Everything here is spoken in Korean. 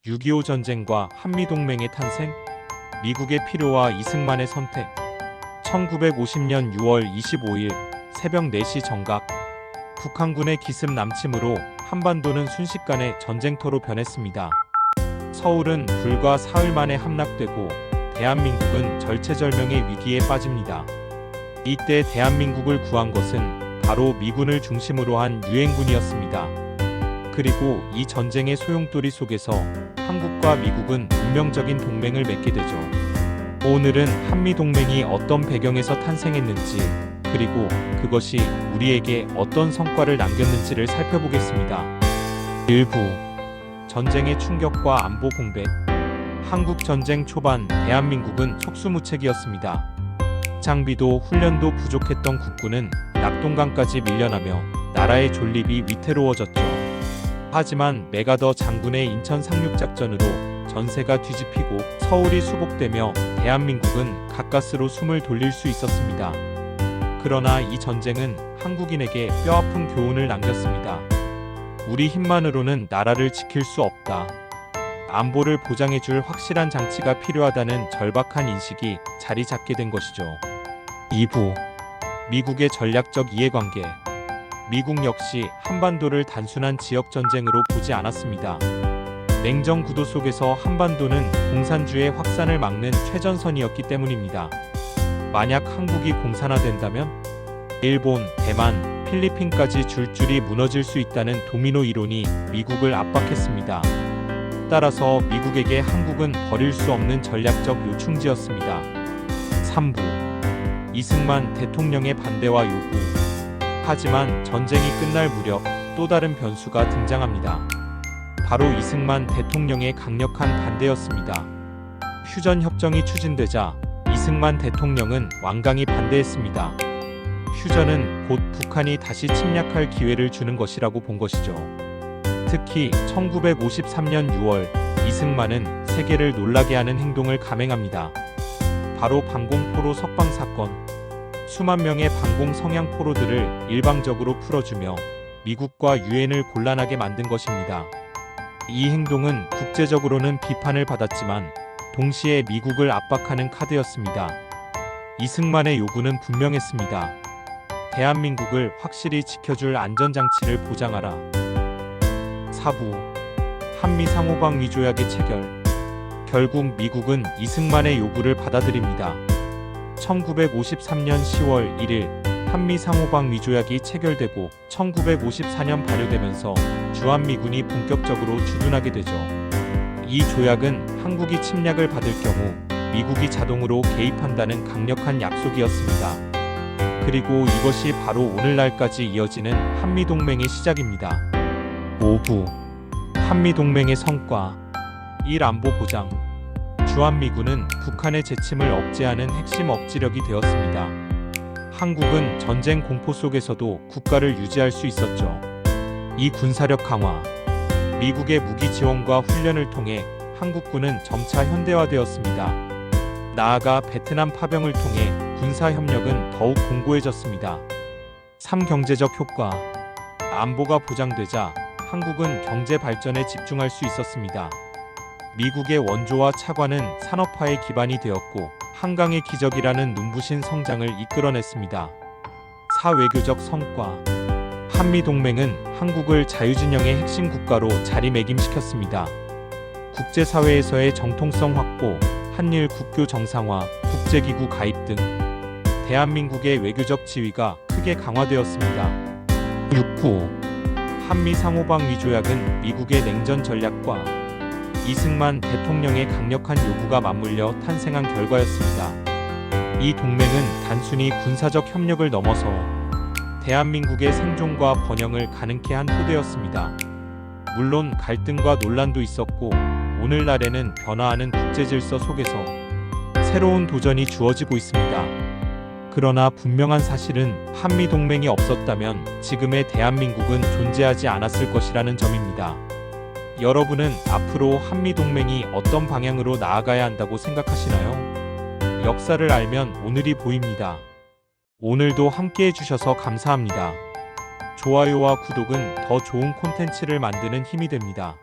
6.25 전쟁과 한미동맹의 탄생, 미국의 필요와 이승만의 선택. 1950년 6월 25일 새벽 4시 정각, 북한군의 기습 남침으로 한반도는 순식간에 전쟁터로 변했습니다. 서울은 불과 사흘 만에 함락되고 대한민국은 절체절명의 위기에 빠집니다. 이때 대한민국을 구한 것은 바로 미군을 중심으로 한 유엔군이었습니다. 그리고 이 전쟁의 소용돌이 속에서 한국과 미국은 운명적인 동맹을 맺게 되죠. 오늘은 한미동맹이 어떤 배경에서 탄생했는지, 그리고 그것이 우리에게 어떤 성과를 남겼는지를 살펴보겠습니다. 일부 전쟁의 충격과 안보 공백. 한국 전쟁 초반 대한민국은 속수무책이었습니다. 장비도 훈련도 부족했던 국군은 낙동강까지 밀려나며 나라의 존립이 위태로워졌죠. 하지만 메가더 장군의 인천 상륙작전으로 전세가 뒤집히고 서울이 수복되며 대한민국은 가까스로 숨을 돌릴 수 있었습니다. 그러나 이 전쟁은 한국인에게 뼈아픈 교훈을 남겼습니다. 우리 힘만으로는 나라를 지킬 수 없다. 안보를 보장해줄 확실한 장치가 필요하다는 절박한 인식이 자리 잡게 된 것이죠. 2부 미국의 전략적 이해관계. 미국 역시 한반도를 단순한 지역전쟁으로 보지 않았습니다. 냉전 구도 속에서 한반도는 공산주의 확산을 막는 최전선이었기 때문입니다. 만약 한국이 공산화된다면 일본, 대만, 필리핀까지 줄줄이 무너질 수 있다는 도미노 이론이 미국을 압박했습니다. 따라서 미국에게 한국은 버릴 수 없는 전략적 요충지였습니다. 3부 이승만 대통령의 반대와 요구. 하지만 전쟁이 끝날 무렵 또 다른 변수가 등장합니다. 바로 이승만 대통령의 강력한 반대였습니다. 휴전협정이 추진되자 이승만 대통령은 완강히 반대했습니다. 휴전은 곧 북한이 다시 침략할 기회를 주는 것이라고 본 것이죠. 특히 1953년 6월 이승만은 세계를 놀라게 하는 행동을 감행합니다. 바로 방공포로 석방 사건. 수만 명의 방공 성향 포로들을 일방적으로 풀어주며 미국과 유엔을 곤란하게 만든 것입니다. 이 행동은 국제적으로는 비판을 받았지만 동시에 미국을 압박하는 카드였습니다. 이승만의 요구는 분명했습니다. 대한민국을 확실히 지켜줄 안전장치를 보장하라. 4부 한미 상호방위 조약의 체결. 결국 미국은 이승만의 요구를 받아들입니다. 1953년 10월 1일 한미 상호방위 조약이 체결되고 1954년 발효되면서 주한미군이 본격적으로 주둔하게 되죠. 이 조약은 한국이 침략을 받을 경우 미국이 자동으로 개입한다는 강력한 약속이었습니다. 그리고 이것이 바로 오늘날까지 이어지는 한미동맹의 시작입니다. 5부 한미동맹의 성과. 1. 안보 보장. 주한미군은 북한의 재침을 억제하는 핵심 억지력이 되었습니다. 한국은 전쟁 공포 속에서도 국가를 유지할 수 있었죠. 2. 군사력 강화. 미국의 무기 지원과 훈련을 통해 한국군은 점차 현대화되었습니다. 나아가 베트남 파병을 통해 군사 협력은 더욱 공고해졌습니다. 3. 경제적 효과. 안보가 보장되자 한국은 경제 발전에 집중할 수 있었습니다. 미국의 원조와 차관은 산업화의 기반이 되었고 한강의 기적이라는 눈부신 성장을 이끌어냈습니다. 4. 외교적 성과. 한미동맹은 한국을 자유진영의 핵심 국가로 자리매김시켰습니다. 국제사회에서의 정통성 확보, 한일 국교 정상화, 국제기구 가입 등 대한민국의 외교적 지위가 크게 강화되었습니다. 6부 한미 상호방위 조약은 미국의 냉전 전략과 이승만 대통령의 강력한 요구가 맞물려 탄생한 결과였습니다. 이 동맹은 단순히 군사적 협력을 넘어서 대한민국의 생존과 번영을 가능케 한 토대였습니다. 물론 갈등과 논란도 있었고 오늘날에는 변화하는 국제질서 속에서 새로운 도전이 주어지고 있습니다. 그러나 분명한 사실은 한미동맹이 없었다면 지금의 대한민국은 존재하지 않았을 것이라는 점입니다. 여러분은 앞으로 한미동맹이 어떤 방향으로 나아가야 한다고 생각하시나요? 역사를 알면 오늘이 보입니다. 오늘도 함께 해주셔서 감사합니다. 좋아요와 구독은 더 좋은 콘텐츠를 만드는 힘이 됩니다.